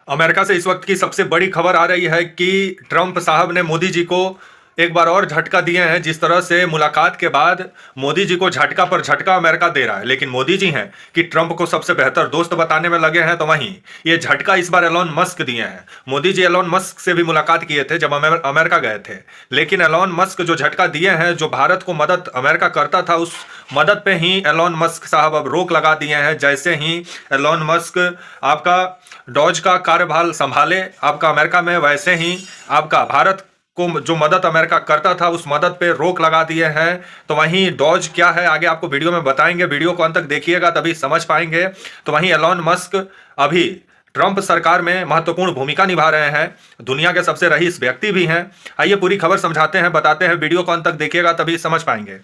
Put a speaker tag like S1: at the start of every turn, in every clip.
S1: America से इस वक्त की सबसे बड़ी खबर आ रही है कि ट्रंप साहब ने मोदी जी को एक बार और झटका दिए हैं। जिस तरह से मुलाकात के बाद मोदी जी को झटका पर झटका अमेरिका दे रहा है, लेकिन मोदी जी हैं कि ट्रंप को सबसे बेहतर दोस्त बताने में लगे हैं, तो वहीं ये झटका इस बार एलोन मस्क दिए हैं। मोदी जी एलोन मस्क से भी मुलाकात किए थे जब अमेरिका गए थे, लेकिन एलोन मस्क जो झटका दिए हैं, जो भारत को मदद अमेरिका करता था, उस मदद पे ही एलोन मस्क साहब अब रोक लगा दिए हैं। जैसे ही एलोन मस्क आपका डॉज का कार्यभार संभाले आपका अमेरिका में, वैसे ही आपका भारत को जो मदद अमेरिका करता था उस मदद पे रोक लगा दिए हैं। तो वहीं डॉज क्या है आगे आपको वीडियो में बताएंगे, वीडियो को अंत तक देखिएगा तभी समझ पाएंगे। तो वहीं एलोन मस्क अभी ट्रंप सरकार में महत्वपूर्ण भूमिका निभा रहे हैं, दुनिया के सबसे रईस व्यक्ति भी हैं। आइए पूरी खबर समझाते हैं, बताते हैं, वीडियो को अंत तक देखिएगा तभी समझ पाएंगे।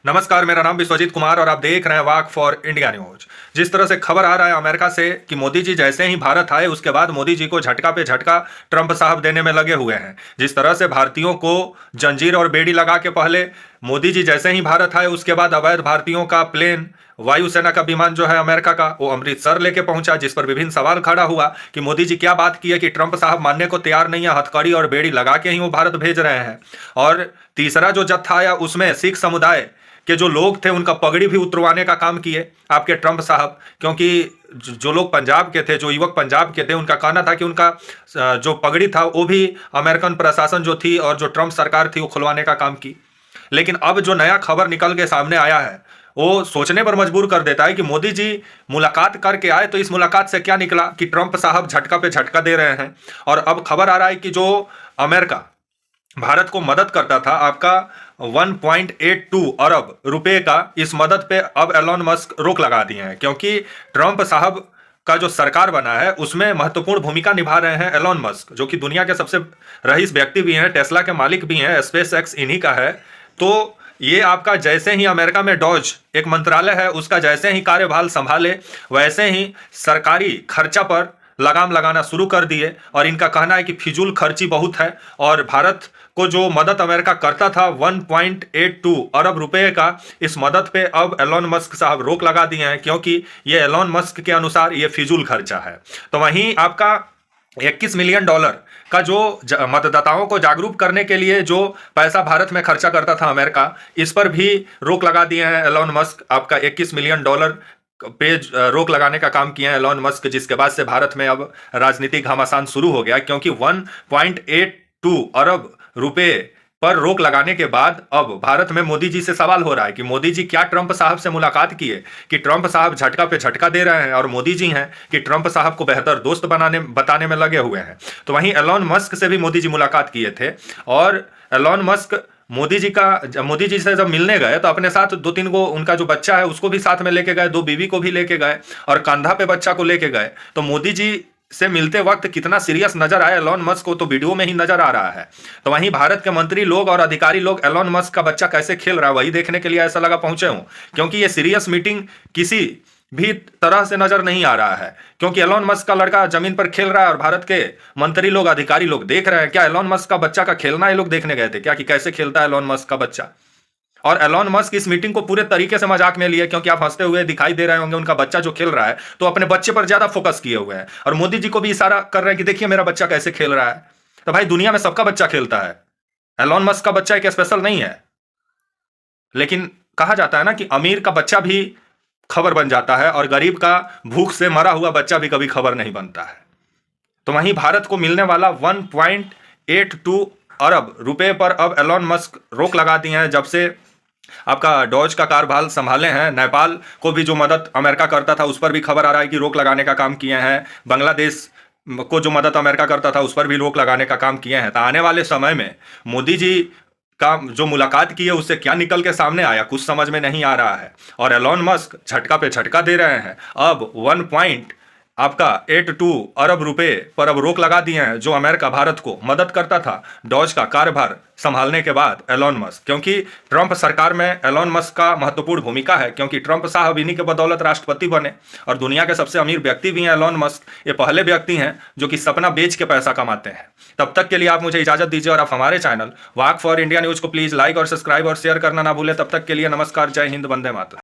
S1: नमस्कार, मेरा नाम विश्वजीत कुमार और आप देख रहे हैं वाक फॉर इंडिया न्यूज। जिस तरह से खबर आ रहा है अमेरिका से कि मोदी जी जैसे ही भारत आए उसके बाद मोदी जी को झटका पे झटका ट्रंप साहब देने में लगे हुए हैं। जिस तरह से भारतीयों को जंजीर और बेड़ी लगा के पहले मोदी जी जैसे ही भारत आए उसके बाद अवैध भारतीयों का प्लेन, वायुसेना का विमान जो है अमेरिका का, वो अमृतसर लेके पहुंचा, जिस पर विभिन्न सवाल खड़ा हुआ कि मोदी जी क्या बात की है कि ट्रंप साहब मानने को तैयार नहीं है, हथकड़ी और बेड़ी लगा के ही वो भारत भेज रहे हैं। और तीसरा जो जत्था आया उसमें सिख समुदाय के जो लोग थे उनका पगड़ी भी उतरवाने का काम किए आपके ट्रंप साहब, क्योंकि जो लोग पंजाब के थे, जो युवक पंजाब के थे, उनका कहना था कि उनका जो पगड़ी था वो भी अमेरिकन प्रशासन जो थी और जो ट्रंप सरकार थी वो खुलवाने का काम की। लेकिन अब जो नया खबर निकल के सामने आया है वो सोचने पर मजबूर कर देता है कि मोदी जी मुलाकात करके आए तो इस मुलाकात से क्या निकला कि ट्रंप साहब झटका पे झटका दे रहे हैं। और अब खबर आ रहा है कि जो अमेरिका भारत को मदद करता था आपका 1.82 अरब रुपए का, इस मदद पे अब एलोन मस्क रोक लगा दिए हैं, क्योंकि ट्रंप साहब का जो सरकार बना है उसमें महत्वपूर्ण भूमिका निभा रहे हैं एलोन मस्क, जो कि दुनिया के सबसे रईस व्यक्ति भी हैं, टेस्ला के मालिक भी हैं, स्पेस एक्स इन्हीं का है। तो ये आपका जैसे ही अमेरिका में डॉज एक मंत्रालय है उसका जैसे ही कार्यभार संभाले वैसे ही सरकारी खर्चा पर लगाम लगाना शुरू कर दिए। और इनका कहना है कि फिजूल खर्ची बहुत है और भारत को जो मदद अमेरिका करता था 1.82 अरब रुपए का, इस मदद पे अब एलोन मस्क साहब रोक लगा दिए हैं, क्योंकि ये एलोन मस्क के अनुसार ये फिजूल खर्चा है। तो वहीं आपका 21 मिलियन डॉलर का जो मतदाताओं को जागरूक करने के लिए जो पैसा भारत में खर्चा करता था अमेरिका, इस पर भी रोक लगा दिए हैं एलोन मस्क। आपका 21 मिलियन डॉलर पे रोक लगाने का काम किए हैं एलोन मस्क, जिसके बाद से भारत में अब राजनीतिक घमासान शुरू हो गया, क्योंकि 1.82 अरब रुपए पर रोक लगाने के बाद अब भारत में मोदी जी से सवाल हो रहा है कि मोदी जी क्या ट्रंप साहब से मुलाकात किए कि ट्रंप साहब झटका पे झटका दे रहे हैं, और मोदी जी हैं कि ट्रंप साहब को बेहतर दोस्त बताने में लगे हुए हैं। तो वहीं एलोन मस्क से भी मोदी जी मुलाकात किए थे और एलोन मस्क मोदी जी से जब मिलने गए तो अपने साथ 2-3 को उनका जो बच्चा है उसको भी साथ में लेके गए, 2 बीवी को भी लेके गए और कंधा पे बच्चा को लेके गए। तो मोदी जी से मिलते वक्त कितना सीरियस नजर आया एलोन मस्क को तो वीडियो में ही नजर आ रहा है। तो वहीं भारत के मंत्री लोग और अधिकारी लोग एलोन मस्क का बच्चा कैसे खेल रहा है वही देखने के लिए ऐसा लगा पहुंचे हूं, क्योंकि ये सीरियस मीटिंग किसी भी तरह से नजर नहीं आ रहा है, क्योंकि एलोन मस्क का लड़का जमीन पर खेल रहा है और भारत के मंत्री लोग अधिकारी लोग देख रहे हैं। क्या एलोन मस्क का बच्चा का खेलना ये लोग देखने गए थे क्या कि कैसे खेलता है एलोन मस्क का बच्चा? और एलोन मस्क इस मीटिंग को पूरे तरीके से मजाक में लिए, क्योंकि आप हंसते हुए दिखाई दे रहे होंगे, उनका बच्चा जो खेल रहा है तो अपने बच्चे पर ज्यादा फोकस किए हुए हैं और मोदी जी को भी इशारा कर रहे हैं कि देखिए मेरा बच्चा कैसे खेल रहा है। तो भाई दुनिया में सबका बच्चा खेलता है, एलोन मस्क का बच्चा एक स्पेशल नहीं है। लेकिन कहा जाता है ना कि अमीर का बच्चा भी खबर बन जाता है और गरीब का भूख से मरा हुआ बच्चा भी कभी खबर नहीं बनता है। तो वहीं भारत को मिलने वाला 1.82 अरब रुपए पर अब एलोन मस्क रोक लगा दिए हैं जब से आपका डॉज का कार्यभार संभाले हैं। नेपाल को भी जो मदद अमेरिका करता था उस पर भी खबर आ रहा है कि रोक लगाने का काम किए हैं। बांग्लादेश को जो मदद अमेरिका करता था उस पर भी रोक लगाने का काम किए हैं। तो आने वाले समय में मोदी जी का जो मुलाकात की है उससे क्या निकल के सामने आया कुछ समझ में नहीं आ रहा है। और एलोन मस्क झटका पे झटका दे रहे हैं, अब 1.82 अरब रुपए पर अब रोक लगा दिए हैं जो अमेरिका भारत को मदद करता था डॉज का कार्यभार संभालने के बाद एलोन मस्क, क्योंकि ट्रंप सरकार में एलोन मस्क का महत्वपूर्ण भूमिका है, क्योंकि ट्रंप साहब इन्हीं के बदौलत राष्ट्रपति बने और दुनिया के सबसे अमीर व्यक्ति भी हैं एलोन मस्क। ये पहले व्यक्ति हैं जो कि सपना बेच के पैसा कमाते हैं। तब तक के लिए आप मुझे इजाजत दीजिए और आप हमारे channel walk for India news को प्लीज लाइक और सब्सक्राइब और शेयर करना ना भूलें। तब तक के लिए नमस्कार, जय हिंद, वंदे मातरम।